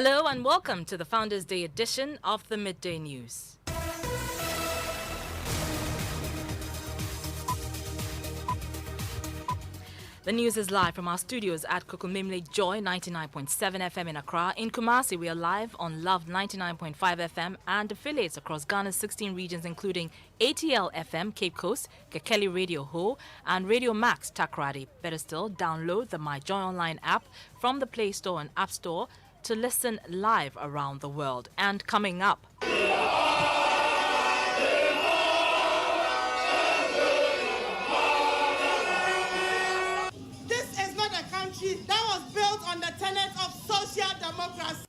Hello and welcome to the Founders Day edition of the Midday News. The news is live from our studios at Kukumimle Joy997 FM in Accra. In Kumasi, we are live on Love 99.5 FM and affiliates across Ghana's 16 regions, including ATL FM, Cape Coast, Kekeli Radio Ho, and Radio Max Takrady. Better still, download the My Joy Online app from the Play Store and App Store to listen live around the world. And coming up, that was built on the tenets of social democracy.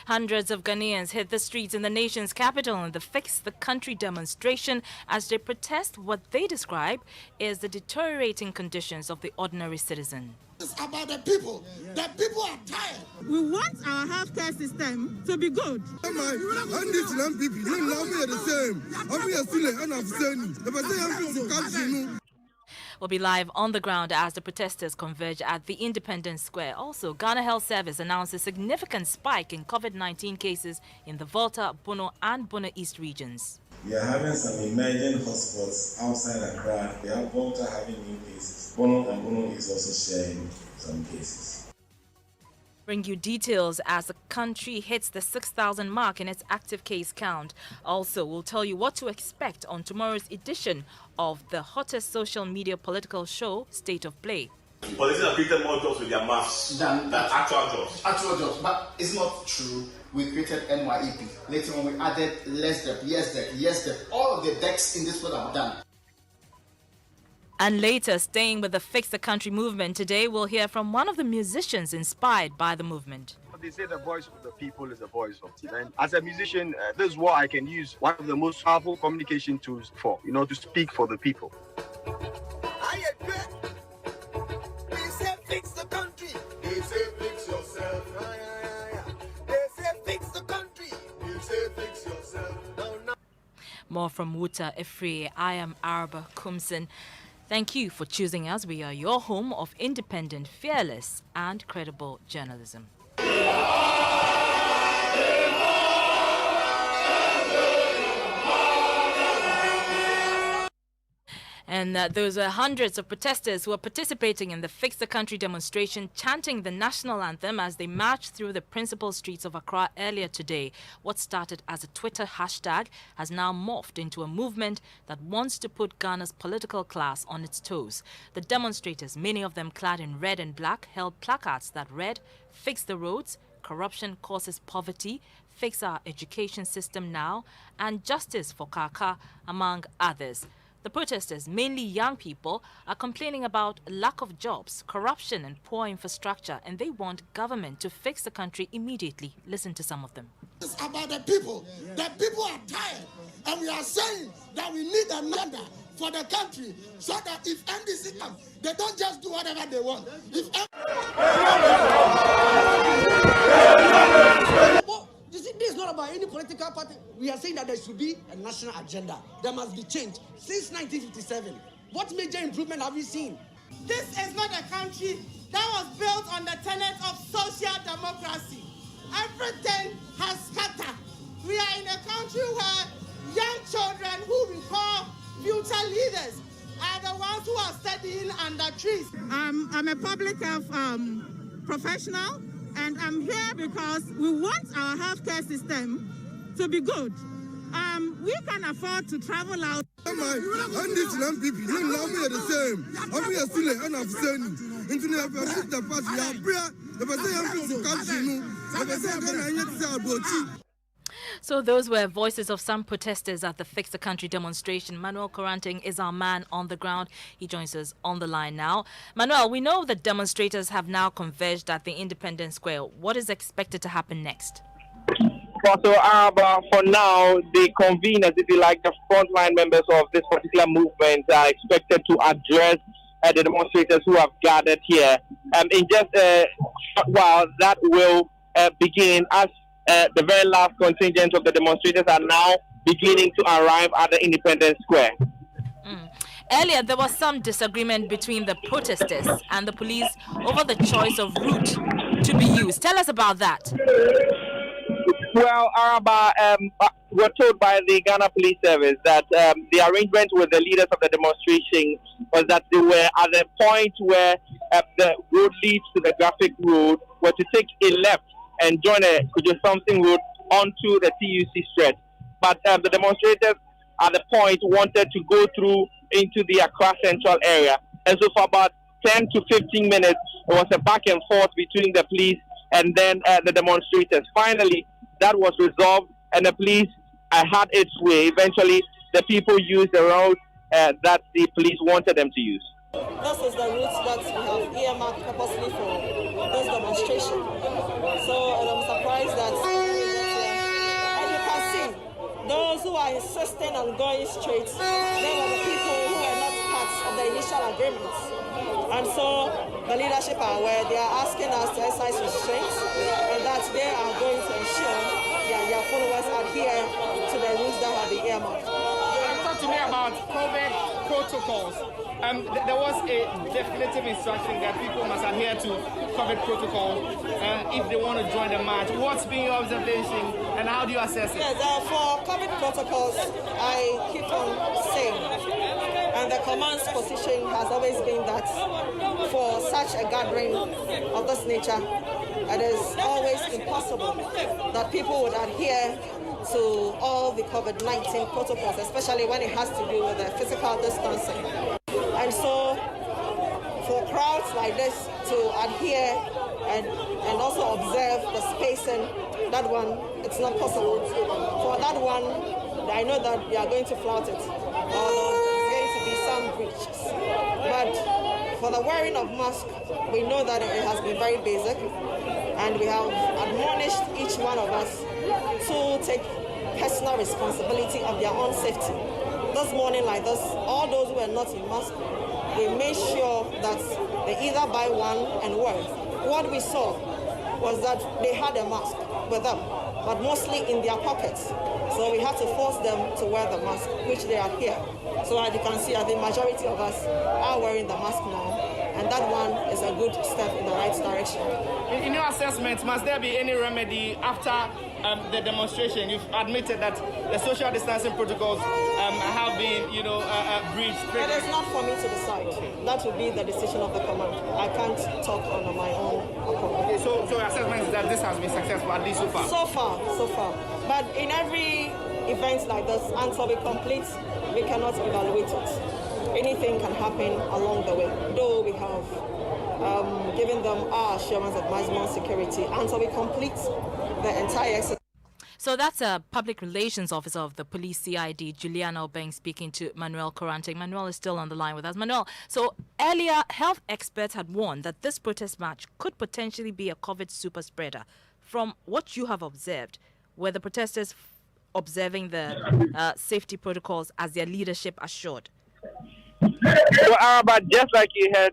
Hundreds of Ghanaians hit the streets in the nation's capital in the Fix the Country demonstration as they protest what they describe as the deteriorating conditions of the ordinary citizen. It's about the people. The people are tired. We want our healthcare system to be good. We'll be live on the ground as the protesters converge at the Independence Square. Also, Ghana Health Service announced a significant spike in COVID-19 cases in the Volta, Bono and Bono East regions. We are having some emerging hotspots outside Accra. We have Volta having new cases. Bono and Bono is also sharing some cases. Bring you details as the country hits the 6,000 mark in its active case count. Also, we'll tell you what to expect on tomorrow's edition of the hottest social media political show, State of Play. Politicians have created more jobs with their mouths than actual jobs. Actual jobs, but it's not true. We created NYEP. Later on, we added less debt, yes debt. All of the decks in this world are done. And later, staying with the Fix the Country movement, today we'll hear from one of the musicians inspired by the movement. They say the voice of the people is the voice of the people. As a musician, this is what I can use one of the most powerful communication tools for, to speak for the people. I agree. They say fix the country. They say fix yourself. They say fix the country. They say fix yourself. No. More from Wuta Efri. I am Arba Kumsin. Thank you for choosing us. We are your home of independent, fearless, and credible journalism. And those were hundreds of protesters who are participating in the Fix the Country demonstration, chanting the national anthem as they marched through the principal streets of Accra earlier today. What started as a Twitter hashtag has now morphed into a movement that wants to put Ghana's political class on its toes. The demonstrators, many of them clad in red and black, held placards that read, "Fix the roads, corruption causes poverty, fix our education system now, and justice for Kaka," among others. The protesters, mainly young people, are complaining about lack of jobs, corruption and poor infrastructure, and they want government to fix the country immediately. Listen to some of them. It's about the people. The people are tired. And we are saying that we need a number for the country so that if NDC comes, they don't just do whatever they want. You see, this is not about any political party. We are saying that there should be a national agenda. There must be change. Since 1957, what major improvement have we seen? This is not a country that was built on the tenets of social democracy. Everything has scattered. We are in a country where young children who we call future leaders are the ones who are studying under trees. I'm a public health professional, and I'm here because we want our healthcare system to be good. We can afford to travel out. So those were voices of some protesters at the Fix the Country demonstration. Manuel Coranting is our man on the ground. He joins us on the line now. Manuel, we know that demonstrators have now converged at the Independence Square. What is expected to happen next? So, for now, the conveners, if you like, the frontline members of this particular movement are expected to address the demonstrators who have gathered here. In just a short while, that will begin as the very last contingent of the demonstrators are now beginning to arrive at the Independence Square. Earlier, there was some disagreement between the protesters and the police over the choice of route to be used. Tell us about that. Well, Araba, we're told by the Ghana Police Service that the arrangement with the leaders of the demonstration was that they were at the point where the road leads to the graphic road, were to take a left and join a something road onto the TUC stretch. But the demonstrators at the point wanted to go through into the Accra Central area. And so for about 10 to 15 minutes, there was a back and forth between the police and then the demonstrators. Finally, that was resolved and the police had its way. Eventually, the people used the route that the police wanted them to use. This is the route that we have earmarked purposely for this demonstration. So I'm surprised that, as you can see, those who are insisting on going straight, they were the people who were not part of the initial agreements. And so the leadership are aware, they are asking us to exercise restraints and that they are going to ensure that their followers adhere to the rules that have been earmarked. Talk to me about COVID protocols. There was a definitive instruction that people must adhere to COVID protocols if they want to join the march. What's been your observation and how do you assess it? Yes, for COVID protocols, I keep on saying, and the command's position has always been that for such a gathering of this nature, it is always impossible that people would adhere to all the COVID-19 protocols, especially when it has to do with the physical distancing. And so for crowds like this to adhere and also observe the spacing, that one, it's not possible. For that one, I know that they are going to flout it, or there's going to be some breaches. But for the wearing of mask, we know that it has been very basic, and we have admonished each one of us to take personal responsibility of their own safety. This morning like this, all those who were not in mask, we made sure that they either buy one and wear it. What we saw was that they had a mask with them, but mostly in their pockets. So we had to force them to wear the mask, which they are here. So as you can see, the majority of us are wearing the mask now, and that one is a good step in the right direction. In your assessment, must there be any remedy after the demonstration? You've admitted that the social distancing protocols have been, breached. It is not for me to decide. That will be the decision of the command. I can't talk on my own account. Okay, so your assessment is that this has been successful, at least so far? So far. But in every event like this, until we complete, we cannot evaluate it. Anything can happen along the way, though we have given them our assurance of maximum security until we complete the entire exercise. So that's a public relations officer of the police CID, Juliana Obeng, speaking to Manuel Corante. Manuel is still on the line with us. Manuel, so earlier, health experts had warned that this protest march could potentially be a COVID super spreader. From what you have observed, were the protesters observing the safety protocols as their leadership assured? So, but just like you heard,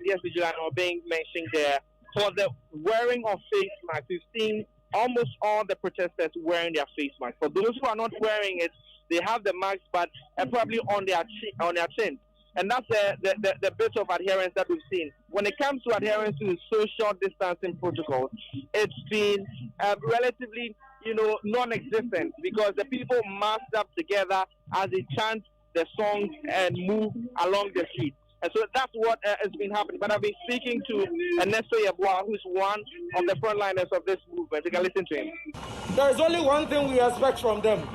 yes, Juliana Obeng mentioned there, for the wearing of face masks, we've seen almost all the protesters wearing their face masks. For those who are not wearing it, they have the mask, but probably on their chin. And that's the bit of adherence that we've seen. When it comes to adherence to social distancing protocols, it's been relatively, non-existent, because the people masked up together as they chant the songs and move along the street. And so that's what has been happening. But I've been speaking to Ernesto Yeboah, who's one of the frontliners of this movement. You can listen to him. There is only one thing we expect from them: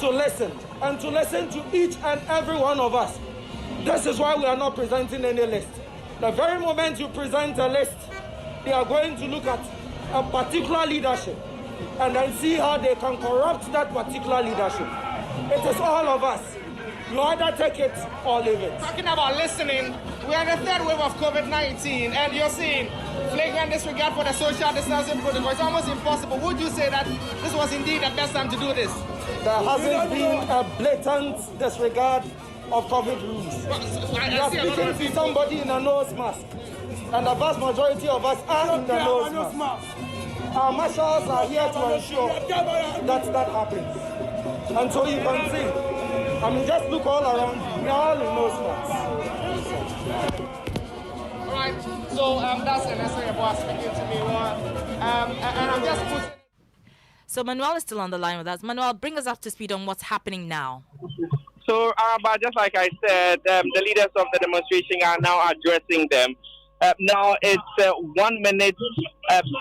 to listen, and to listen to each and every one of us. This is why we are not presenting any list. The very moment you present a list, they are going to look at a particular leadership and then see how they can corrupt that particular leadership. It is all of us. You either take it or leave it. Talking about listening, we are in the third wave of COVID-19, and you're seeing flagrant disregard for the social distancing protocol. It's almost impossible. Would you say that this was indeed the best time to do this? There hasn't been a blatant disregard of COVID rules. We are speaking to somebody in a nose mask, and the vast majority of us are in the nose mask. Our marshals are here to ensure that happens. And so you can see, just look all around you. We are all in nose masks. All right. So So that's an essay about speaking to me. And I'm just putting. So Manuel is still on the line with us. Manuel, bring us up to speed on what's happening now. So, but just like I said, the leaders of the demonstration are now addressing them. Now it's 1 minute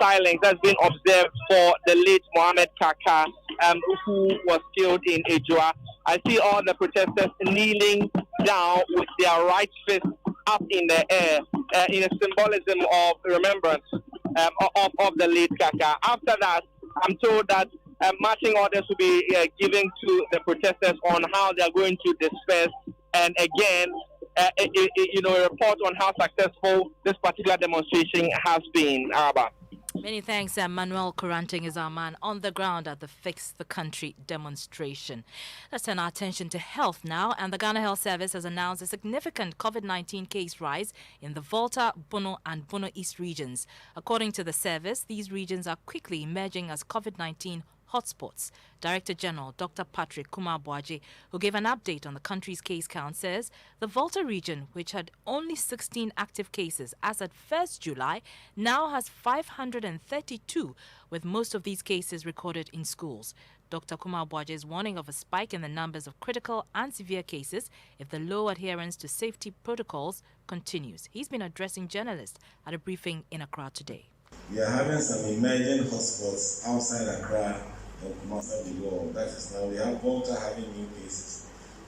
silence that's been observed for the late Mohammed Kaka, who was killed in Ejua. I see all the protesters kneeling down with their right fist up in the air in a symbolism of remembrance of the late Kaka. After that, I'm told that marching orders will be given to the protesters on how they are going to disperse, and again, a report on how successful this particular demonstration has been. Araba. Many thanks. Manuel Kuranting is our man on the ground at the Fix the Country demonstration. Let's turn our attention to health now. And the Ghana Health Service has announced a significant COVID-19 case rise in the Volta, Bono, and Bono East regions. According to the service, these regions are quickly emerging as COVID-19 hotspots. Director General Dr. Patrick Kumar-Boaje, who gave an update on the country's case count, says the Volta region, which had only 16 active cases as at 1st July, now has 532, with most of these cases recorded in schools. Dr. Kumar-Boaje is warning of a spike in the numbers of critical and severe cases if the low adherence to safety protocols continues. He's been addressing journalists at a briefing in Accra today. We are having some emerging hotspots outside Accra and Kumasi below. That is now we have Volta having new cases.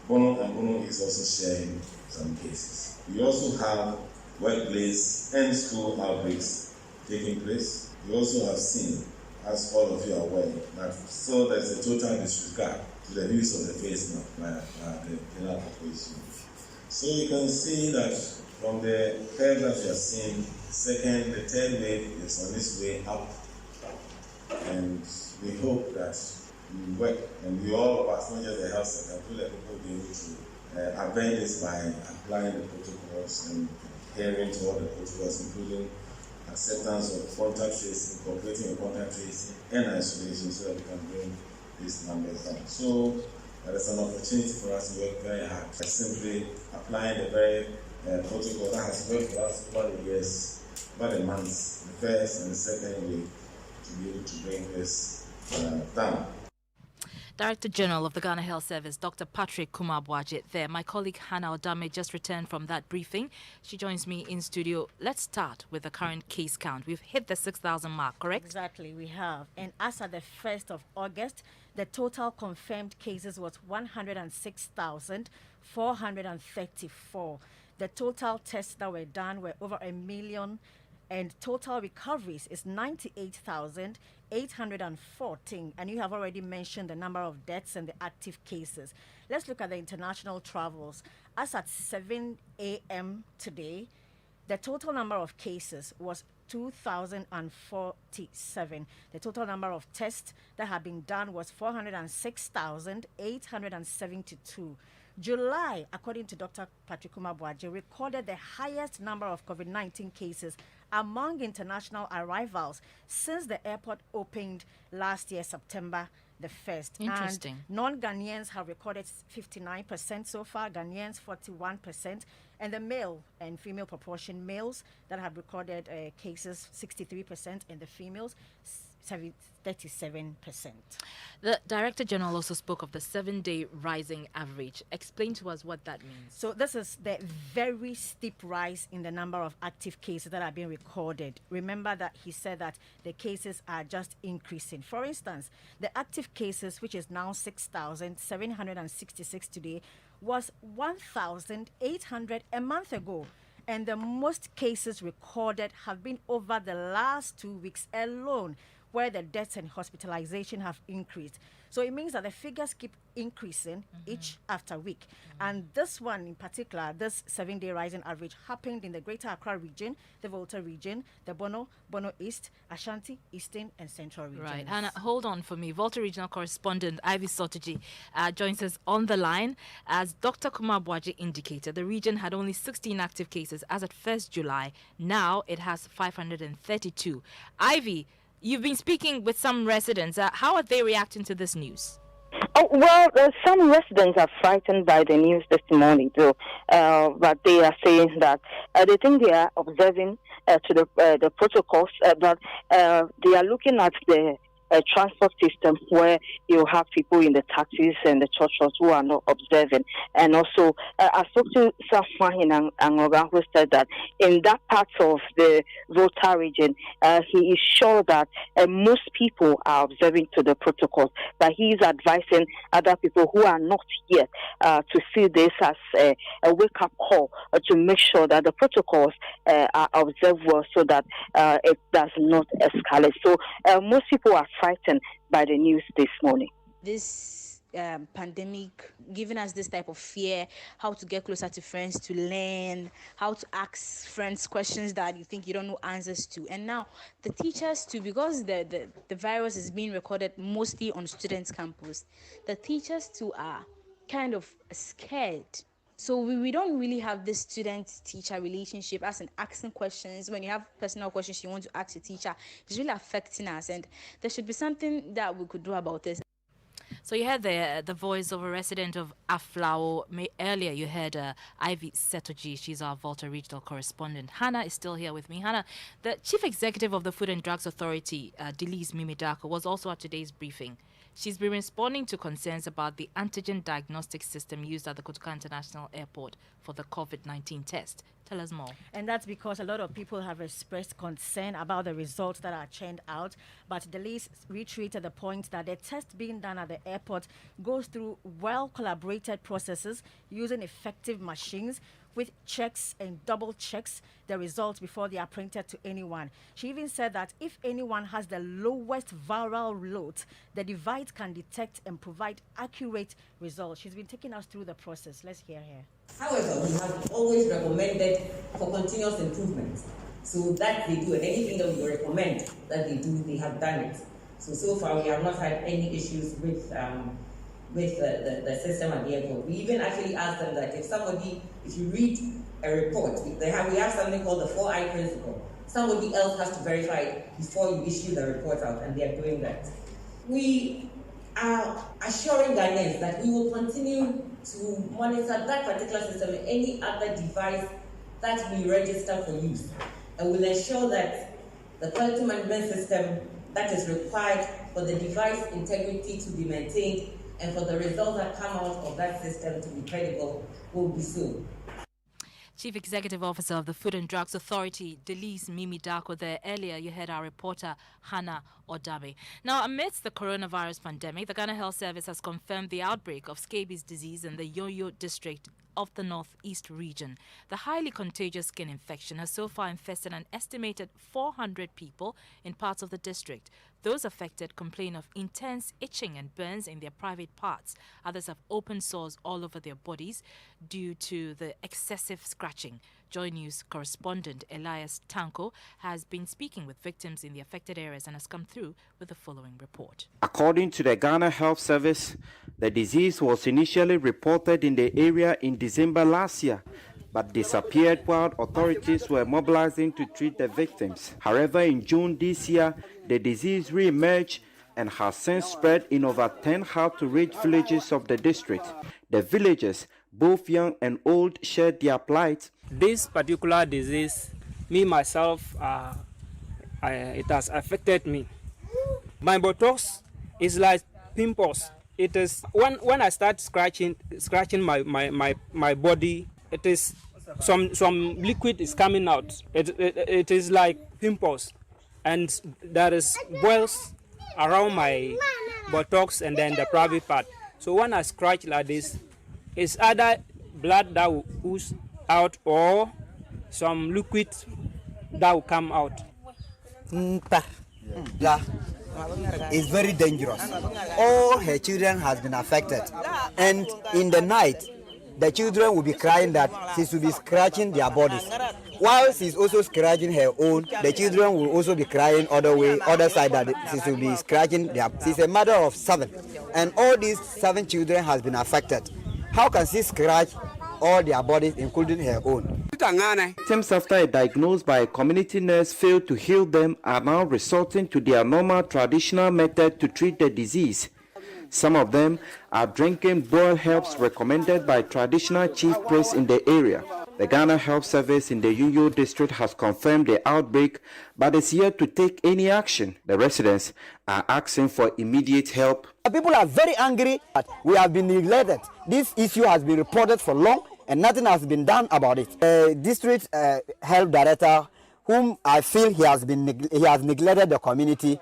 Bono and Bono is also sharing some cases. We also have workplace and school outbreaks taking place. We also have seen, as all of you are aware, that so there's a total disregard to the use of the face mask by the general population. So you can see that from the curve that you are seeing, the third wave is on its way up, and we hope that we work and we all of us, not just the health sector, to let people be able to avenge this by applying the protocols and adhering to all the protocols, including acceptance of contact tracing, cooperating with contact tracing and isolation, so that we can bring these numbers down. So there's an opportunity for us to work very hard by simply applying the very protocol that has worked for us over the years, over the months, the first and the second week, to be able to bring this down. Director General of the Ghana Health Service, Dr. Patrick Kumar-Boaje there. My colleague Hannah Odame just returned from that briefing. She joins me in studio. Let's start with the current case count. We've hit the 6,000 mark, correct? Exactly, we have. And as at the 1st of August, the total confirmed cases was 106,434. The total tests that were done were over 1 million, and total recoveries is 98,814. And you have already mentioned the number of deaths and the active cases. Let's look at the international travels. As at 7 a.m. today, the total number of cases was 2,047. The total number of tests that have been done was 406,872. July, according to Dr. Patrick Kumar-Boaje, recorded the highest number of COVID-19 cases among international arrivals since the airport opened last year, September the 1st. Interesting. And non-Ghanaians have recorded 59% so far, Ghanaians 41%, and the male and female proportion, males that have recorded cases 63%, and the females 37%. The Director General also spoke of the 7-day rising average. Explain to us what that means. So this is the very steep rise in the number of active cases that are being recorded. Remember that he said that the cases are just increasing. For instance, the active cases, which is now 6,766 today, was 1,800 a month ago. And the most cases recorded have been over the last 2 weeks alone, where the deaths and hospitalization have increased. So it means that the figures keep increasing each after week. And this one in particular, this 7-day rising average, happened in the Greater Accra region, the Volta region, the Bono East, Ashanti, Eastern, and Central regions. Right. And hold on for me. Volta regional correspondent Ivy Sotoji joins us on the line. As Dr. Kumar-Boaje indicated, the region had only 16 active cases as at 1st July. Now it has 532. Ivy, you've been speaking with some residents. How are they reacting to this news? Oh, well, some residents are frightened by the news this morning, too. But they are saying that they think they are observing to the protocols, but they are looking at the transport system where you have people in the taxis and the churches who are not observing. And also, I spoke to someone in Angoga who said that in that part of the Volta region, he is sure that most people are observing to the protocols, but he is advising other people who are not yet to see this as a wake-up call to make sure that the protocols are observed well so that it does not escalate. So most people are frightened by the news this morning. This pandemic giving us this type of fear, how to get closer to friends, to learn, how to ask friends questions that you think you don't know answers to. And now the teachers too, because the virus is being recorded mostly on students' campus, the teachers too are kind of scared. So we don't really have this student-teacher relationship, as in asking questions. When you have personal questions you want to ask a teacher, it's really affecting us, and there should be something that we could do about this. So you heard the voice of a resident of Aflao. Earlier you heard Ivy Setoji. She's our Volta regional correspondent. Hannah is still here with me. Hannah, the chief executive of the Food and Drugs Authority, Delise Mimidako, was also at today's briefing. She's been responding to concerns about the antigen diagnostic system used at the Kotoka International Airport for the COVID-19 test. Tell us more. And that's because a lot of people have expressed concern about the results that are churned out. But Delise reiterated the point that the test being done at the airport goes through well-collaborated processes using effective machines, with checks and double checks the results before they are printed to anyone. She even said that if anyone has the lowest viral load, the device can detect and provide accurate results. She's been taking us through the process. Let's hear her. However, we have always recommended for continuous improvement. So that they do, and anything that we recommend that they do, they have done it. So far we have not had any issues with the system at the airport. We even actually asked them that if you read a report, we have something called the 4I principle. Somebody else has to verify it before you issue the report out, and they are doing that. We are assuring Ghanaians that we will continue to monitor that particular system and any other device that we register for use, and will ensure that the quality management system that is required for the device integrity to be maintained and for the results that come out of that system to be credible will be so. Chief Executive Officer of the Food and Drugs Authority, Delise Mimidako there. Earlier, you heard our reporter, Hannah Odame. Now, amidst the coronavirus pandemic, the Ghana Health Service has confirmed the outbreak of scabies disease in the Yoyo district of the Northeast region. The highly contagious skin infection has so far infested an estimated 400 people in parts of the district. Those affected complain of intense itching and burns in their private parts. Others have open sores all over their bodies due to the excessive scratching. Joy News correspondent Elias Tanko has been speaking with victims in the affected areas and has come through with the following report. According to the Ghana Health Service, the disease was initially reported in the area in December last year, but disappeared while authorities were mobilizing to treat the victims. However, in June this year, the disease re-emerged and has since spread in over 10 hard-to-reach villages of the district. The villagers, both young and old, shared their plight. This particular disease, me myself, it has affected me. My buttocks is like pimples. It is when I start scratching my body, it is some liquid is coming out. It is like pimples, and there is boils around my buttocks and then the private part. So when I scratch like this, it's either blood that will ooze out or some liquid that will come out. It's very dangerous. All her children has been affected, and in the night the children will be crying that she should be scratching their bodies. While she's also scratching her own, the children will also be crying other side that she should be scratching their. She's a mother of 7, and all these 7 children has been affected. How can she scratch all their bodies, including her own? Victims after a diagnosed by a community nurse failed to heal them are now resorting to their normal traditional method to treat the disease. Some of them are drinking boiled herbs recommended by traditional chief priests in the area. The Ghana Health Service in the Yunyo district has confirmed the outbreak, but is yet to take any action. The residents are asking for immediate help. People are very angry that we have been neglected. This issue has been reported for long and nothing has been done about it. The district health director, whom I feel he has neglected the community,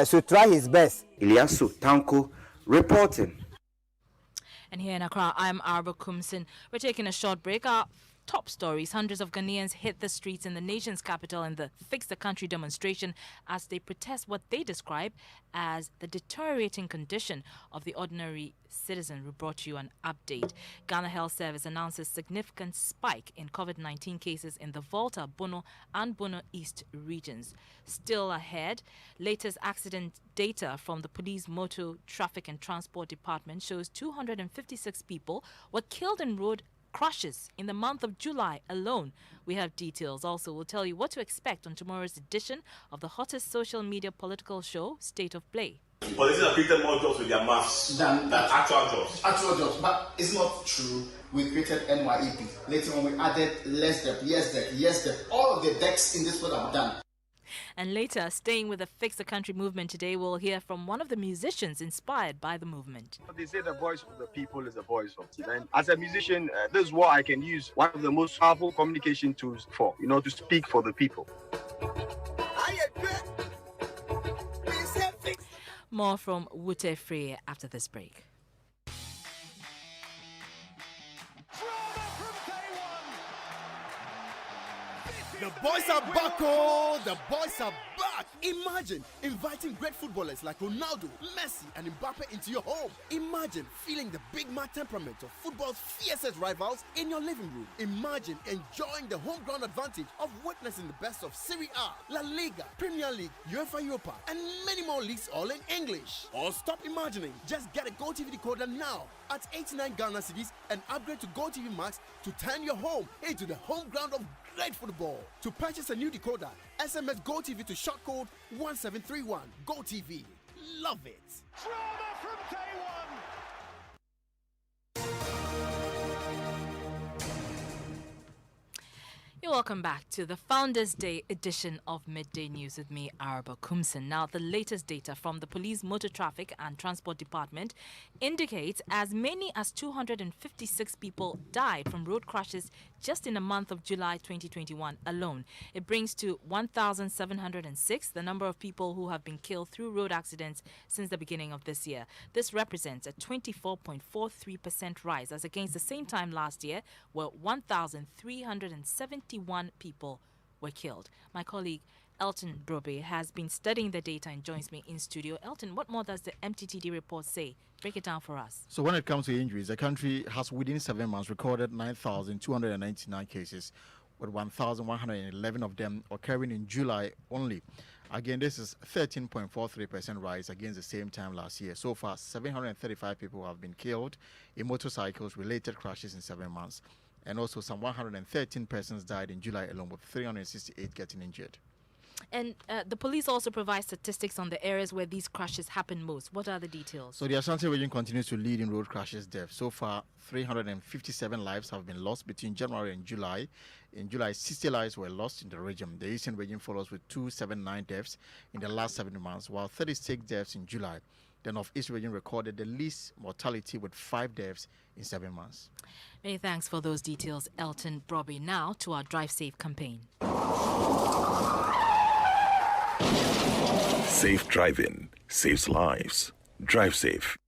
should try his best. Ilyasu Tanko reporting. And here in Accra, I'm Arba Kumsin. We're taking a short break. Our top stories: hundreds of Ghanaians hit the streets in the nation's capital in the Fix the Country demonstration as they protest what they describe as the deteriorating condition of the ordinary citizen. We brought you an update. Ghana Health Service announces significant spike in COVID-19 cases in the Volta, Bono and Bono East regions. Still ahead, latest accident data from the Police Motor Traffic and Transport Department shows 256 people were killed in road crashes in the month of July alone. We have details. Also, we'll tell you what to expect on tomorrow's edition of the hottest social media political show, State of Play. Politicians have created more jobs with their maths than actual jobs. Actual jobs, but it's not true. We created NYEP. Later on, we added less debt, yes debt. All of the decks in this world are done. And later, staying with the Fix the Country movement today, we'll hear from one of the musicians inspired by the movement. They say the voice of the people is the voice of the people. As a musician, this is what I can use one of the most powerful communication tools for, to speak for the people. More from Wute Free after this break. The boys are back, oh! The boys are back! Imagine inviting great footballers like Ronaldo, Messi, and Mbappe into your home. Imagine feeling the big mad temperament of football's fiercest rivals in your living room. Imagine enjoying the home ground advantage of witnessing the best of Serie A, La Liga, Premier League, UEFA Europa, and many more leagues all in English. Or stop imagining. Just get a GoTV decoder now at 89 Ghana cedis and upgrade to GoTV Max to turn your home into the home ground of great football. To purchase a new decoder, SMS GoTV to short code 1731. GoTV. Love it. Drama from day one. You're welcome back to the Founders Day edition of Midday News with me, Araba Kumsin. Now, the latest data from the Police Motor Traffic and Transport Department indicates as many as 256 people died from road crashes just in the month of July 2021 alone. It brings to 1,706 the number of people who have been killed through road accidents since the beginning of this year. This represents a 24.43% rise as against the same time last year, where 1,371 people were killed. My colleague Elton Brobe has been studying the data and joins me in studio. Elton, what more does the MTTD report say? Break it down for us. So when it comes to injuries, the country has within 7 months recorded 9,299 cases, with 1,111 of them occurring in July only. Again, this is 13.43% rise against the same time last year. So far, 735 people have been killed in motorcycles-related crashes in 7 months. And also some 113 persons died in July alone, with 368 getting injured. And the police also provide statistics on the areas where these crashes happen most. What are the details? So the Ashanti region continues to lead in road crashes deaths. So far, 357 lives have been lost between January and July. In July, 60 lives were lost in the region. The Eastern region follows with 279 deaths in the last 7 months, while 36 deaths in July. The Northeast region recorded the least mortality with 5 deaths in 7 months. Many thanks for those details, Elton Broby. Now to our Drive Safe campaign. Safe driving saves lives. Drive safe.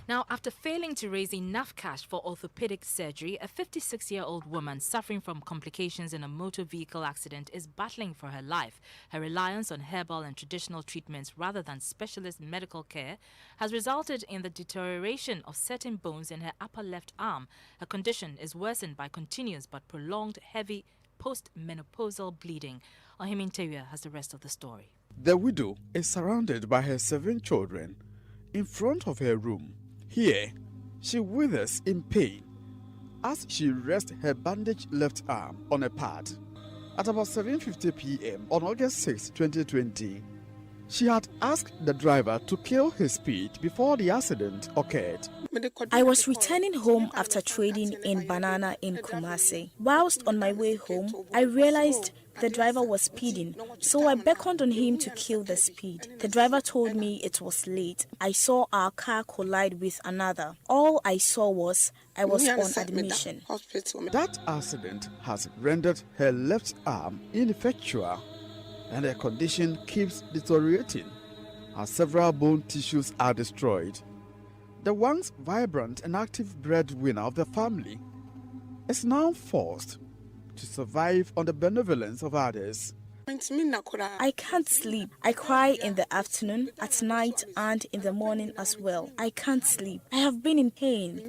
Now, after failing to raise enough cash for orthopedic surgery, a 56-year-old woman suffering from complications in a motor vehicle accident is battling for her life. Her reliance on herbal and traditional treatments rather than specialist medical care has resulted in the deterioration of certain bones in her upper left arm. Her condition is worsened by continuous but prolonged heavy post-menopausal bleeding. Ohemin Tewia has the rest of the story. The widow is surrounded by her 7 children in front of her room. Here, she withers in pain as she rests her bandaged left arm on a pad. At about 7:50 p.m. on August 6, 2020, She had asked the driver to kill his speed before the accident occurred. I was returning home after trading in banana in Kumasi. Whilst on my way home, I realized the driver was speeding, so I beckoned on him to kill the speed. The driver told me it was late. I saw our car collide with another. All I saw was I was on admission. That accident has rendered her left arm ineffectual, and her condition keeps deteriorating as several bone tissues are destroyed. The once vibrant and active breadwinner of the family is now forced to survive on the benevolence of others. I can't sleep. I cry in the afternoon, at night, and in the morning as well. I can't sleep. I have been in pain.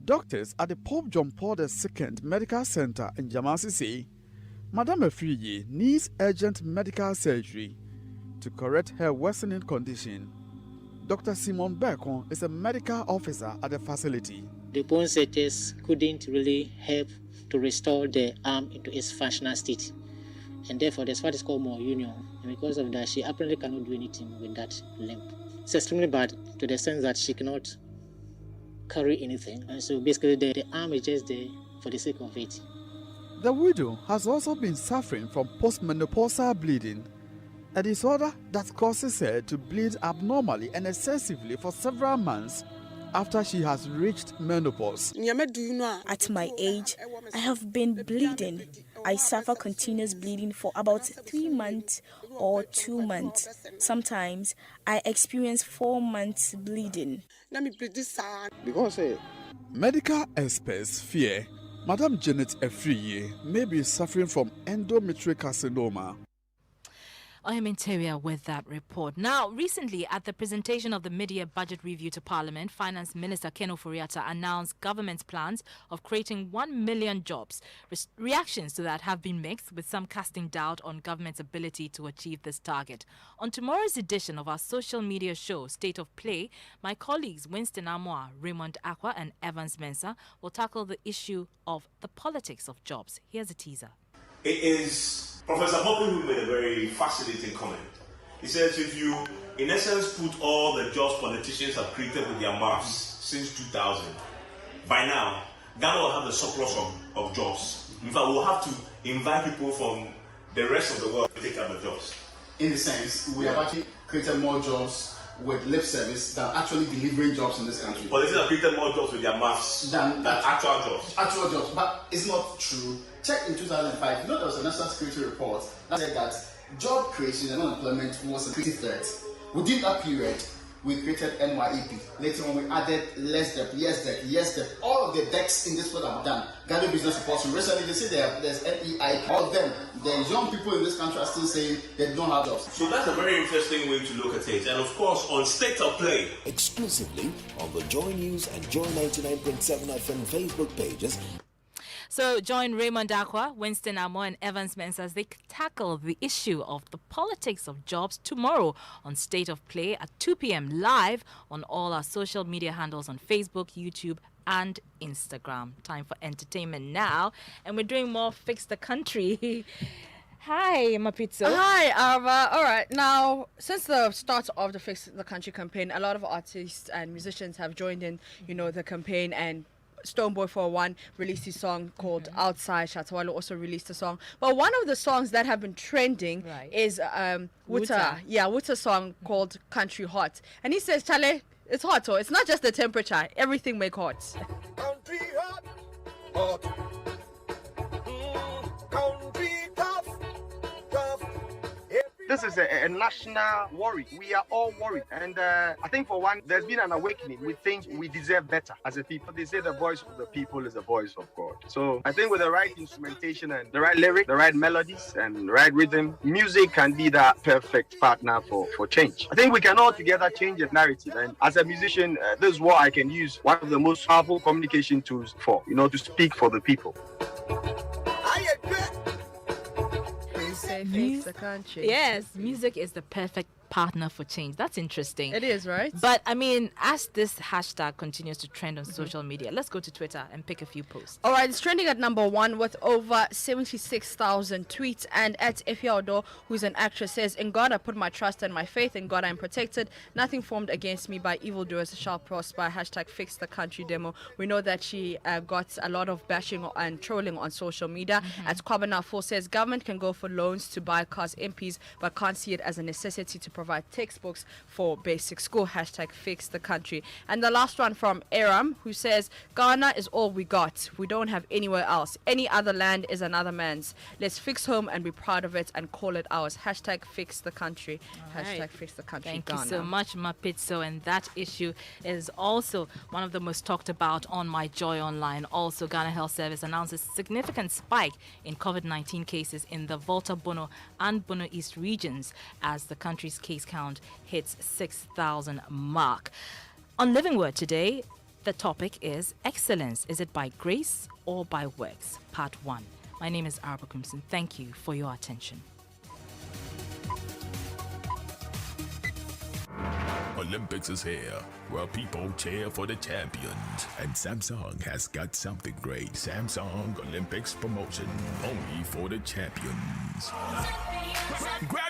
Doctors at the Pope John Paul II Medical Center in Jamasi say Madame Afriye needs urgent medical surgery to correct her worsening condition. Dr. Simon Berkon is a medical officer at the facility. The bone setters couldn't really help to restore the arm into its functional state, and therefore there's what is called more union, and because of that she apparently cannot do anything with that limb. It's extremely bad to the sense that she cannot carry anything, and so basically the arm is just there for the sake of it. The widow has also been suffering from postmenopausal bleeding, a disorder that causes her to bleed abnormally and excessively for several months after she has reached menopause. At my age, I have been bleeding. I suffer continuous bleeding for about 3 months or 2 months. Sometimes I experience 4 months bleeding. Because medical experts fear Madame Janet Afriye may be suffering from endometrial carcinoma. I am Interior with that report. Now, recently, at the presentation of the mid-year budget review to Parliament, Finance Minister Ken Ofori-Atta announced government's plans of creating 1 million jobs. Reactions to that have been mixed, with some casting doubt on government's ability to achieve this target. On tomorrow's edition of our social media show, State of Play, my colleagues Winston Amoa, Raymond Akwa and Evans Mensah will tackle the issue of the politics of jobs. Here's a teaser. It is Professor Bobby who made a very fascinating comment. He says if you, in essence, put all the jobs politicians have created with their mouths since 2000, by now, Ghana will have the surplus of jobs. In fact, we'll have to invite people from the rest of the world to take up the jobs. In a sense, we have actually created more jobs with lip service than actually delivering jobs in this country. Politicians have created more jobs with their mouths than actual jobs. Actual jobs, but it's not true. Check in 2005, there was a national security report that said that job creation and unemployment was a critical threat. Within that period, we created NYEP. Later on, we added less debt, yes debt, yes debt. All of the decks in this world have done. Ghana Business Support. Recently, they say there's NEI. All of them, the young people in this country are still saying they don't have jobs. So that's a very interesting way to look at it. And of course, on State of Play, exclusively on the Joy News and Joy997FM Facebook pages. So join Raymond Akwa, Winston Amo and Evans Mensah as they tackle the issue of the politics of jobs tomorrow on State of Play at 2 p.m. live on all our social media handles on Facebook, YouTube and Instagram. Time for entertainment now. And we're doing more Fix the Country. Hi, Mapitso. Hi, Arva. All right. Now, since the start of the Fix the Country campaign, a lot of artists and musicians have joined in, the campaign, and Stonebwoy for One released his song called Outside. Shatawalo also released a song. But one of the songs that have been trending is Wuta. Yeah, Wuta's song called Country Hot. And he says, Chale, it's hot. So it's not just the temperature. Everything make hot. Country hot, hot. Country tough, tough. This is a national worry. We are all worried. And I think for one, there's been an awakening. We think we deserve better as a people. They say the voice of the people is the voice of God. So I think with the right instrumentation and the right lyric, the right melodies and the right rhythm, music can be that perfect partner for change. I think we can all together change the narrative. And as a musician, this is what I can use one of the most powerful communication tools for, to speak for the people. Fix the country. Yes, music is the perfect partner for change. That's interesting. It is, right? But I mean, as this hashtag continues to trend on social media, let's go to Twitter and pick a few posts. All right, it's trending at number 1 with over 76,000 tweets. And at Efiaudo, who's an actress, says, "In God I put my trust and my faith. In God I am protected. Nothing formed against me by evildoers shall prosper." Hashtag fix the country demo. We know that she got a lot of bashing and trolling on social media. At Kwabena 4 says, "Government can go for loans to buy cars, MPs, but can't see it as a necessity to provide textbooks for basic school." Hashtag fix the country. And the last one from Aram, who says, "Ghana is all we got. We don't have anywhere else. Any other land is another man's. Let's fix home and be proud of it and call it ours." Hashtag fix the country. Hashtag fix the country. Thank Ghana. you so much, Mapitso. And that issue is also one of the most talked about on My Joy Online. Also, Ghana Health Service announces significant spike in COVID-19 cases in the Volta, Bono and Bono East regions as the country's case count hits 6,000 mark. On Living Word today, the topic is excellence. Is it by grace or by works? Part 1. My name is Arba Crimson. Thank you for your attention. Olympics is here, where people cheer for the champions. And Samsung has got something great. Samsung Olympics promotion, only for the champions. Grab your